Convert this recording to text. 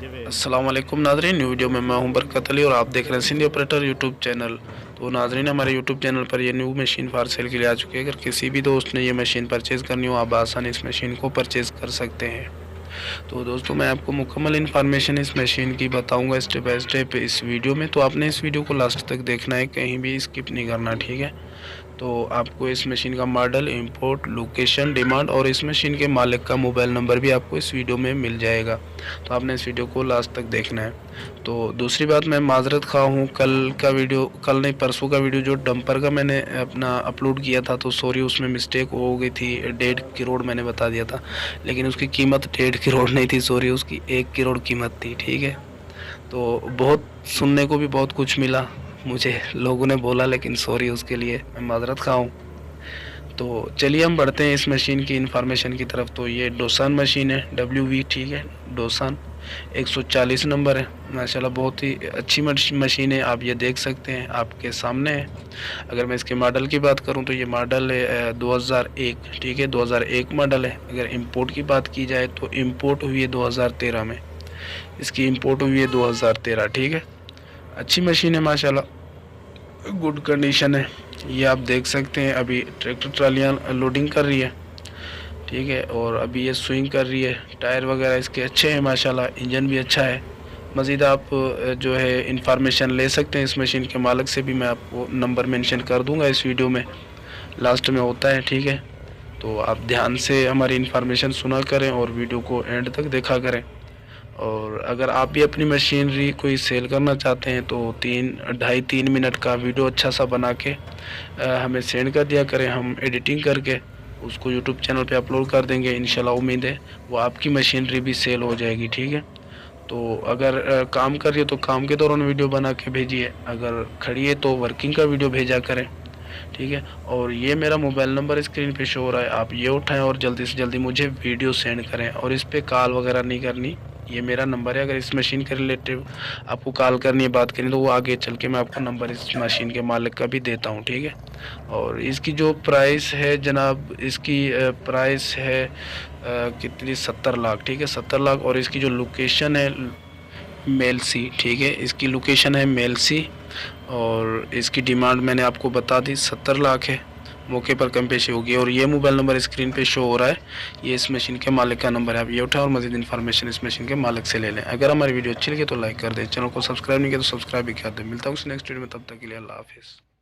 अस्सलाम वालेकुम नाजरीन, न्यू वीडियो में मैं हूं बरकत अली और आप देख रहे हैं सिंधी ऑपरेटर यूट्यूब चैनल। तो नाजरीन, हमारे यूट्यूब चैनल पर ये न्यू मशीन फॉर सेल के लिए आ चुकी है। अगर किसी भी दोस्त ने ये मशीन परचेज़ करनी हो, आप आसानी इस मशीन को परचेज़ कर सकते हैं। तो दोस्तों, मैं आपको मुकम्मल इन्फॉर्मेशन इस मशीन की बताऊंगा स्टेप बाय स्टेप इस वीडियो में। तो आपने इस वीडियो को लास्ट तक देखना है, कहीं भी स्किप नहीं करना, ठीक है। तो आपको इस मशीन का मॉडल, इंपोर्ट, लोकेशन, डिमांड और इस मशीन के मालिक का मोबाइल नंबर भी आपको इस वीडियो में मिल जाएगा। तो आपने इस वीडियो को लास्ट तक देखना है। तो दूसरी बात, मैं माजरत खा हूँ, कल नहीं परसों का वीडियो जो डंपर का मैंने अपना अपलोड किया था, तो सॉरी, उसमें मिस्टेक हो गई थी। 1.5 करोड़ मैंने बता दिया था, लेकिन उसकी कीमत 1.5 करोड़ नहीं थी, सॉरी, उसकी 1 करोड़ कीमत थी, ठीक है। तो बहुत सुनने को भी बहुत कुछ मिला, मुझे लोगों ने बोला, लेकिन सॉरी, उसके लिए मैं माजरत खा हूँ। तो चलिए हम बढ़ते हैं इस मशीन की इंफॉर्मेशन की तरफ। तो ये डोसान मशीन है, WV, ठीक है, डोसान 140 नंबर है। माशाल्लाह बहुत ही अच्छी मशीन है, आप ये देख सकते हैं, आपके सामने है। अगर मैं इसके मॉडल की बात करूं तो ये मॉडल है 2001, ठीक है, 2001 मॉडल है। अगर इंपोर्ट की बात की जाए तो इंपोर्ट हुई है 2013 में, इसकी इंपोर्ट हुई है 2013, ठीक है। अच्छी मशीन है माशाल्लाह, गुड कंडीशन है। ये आप देख सकते हैं, अभी ट्रैक्टर ट्रालियाँ लोडिंग कर रही है, ठीक है, और अभी ये स्विंग कर रही है। टायर वगैरह इसके अच्छे हैं माशाल्लाह, इंजन भी अच्छा है। मज़ीद आप जो है इंफॉर्मेशन ले सकते हैं इस मशीन के मालिक से भी, मैं आपको नंबर मेंशन कर दूंगा इस वीडियो में, लास्ट में होता है, ठीक है। तो आप ध्यान से हमारी इंफॉर्मेशन सुना करें और वीडियो को एंड तक देखा करें। और अगर आप भी अपनी मशीनरी कोई सेल करना चाहते हैं तो 3 मिनट का वीडियो अच्छा सा बना के हमें सेंड कर दिया करें। हम एडिटिंग करके उसको यूट्यूब चैनल पे अपलोड कर देंगे। इंशाल्लाह उम्मीद है वो आपकी मशीनरी भी सेल हो जाएगी, ठीक है। तो अगर काम कर रही है तो काम के दौरान वीडियो बना के भेजिए, अगर खड़ी है तो वर्किंग का वीडियो भेजा करें, ठीक है। और ये मेरा मोबाइल नंबर स्क्रीन पे शो हो रहा है, आप ये उठाएं और जल्दी से जल्दी मुझे वीडियो सेंड करें। और इस पर कॉल वगैरह नहीं करनी, ये मेरा नंबर है। अगर इस मशीन के रिलेटेड आपको कॉल करनी है, बात करनी, तो वो आगे चल के मैं आपको नंबर इस मशीन के मालिक का भी देता हूँ, ठीक है। और इसकी जो प्राइस है जनाब, इसकी प्राइस है कितनी, 70 लाख, ठीक है, 70 लाख। और इसकी जो लोकेशन है मेलसी, ठीक है, इसकी लोकेशन है मेलसी। और इसकी डिमांड मैंने आपको बता दी, 70 लाख है, मौके पर कम पेशी होगी। और ये मोबाइल नंबर स्क्रीन पे शो हो रहा है, ये इस मशीन के मालिक का नंबर है। आप ये उठाएं और मज़ीद इन्फॉर्मेशन इस मशीन के मालिक से ले लें। अगर हमारी वीडियो अच्छी लगी तो लाइक कर दें, चैनल को सब्सक्राइब नहीं किया तो सब्सक्राइब भी कर दें। मिलता हूँ नेक्स्ट वीडियो में, तब तक के लिए अल्लाह हाफिज़।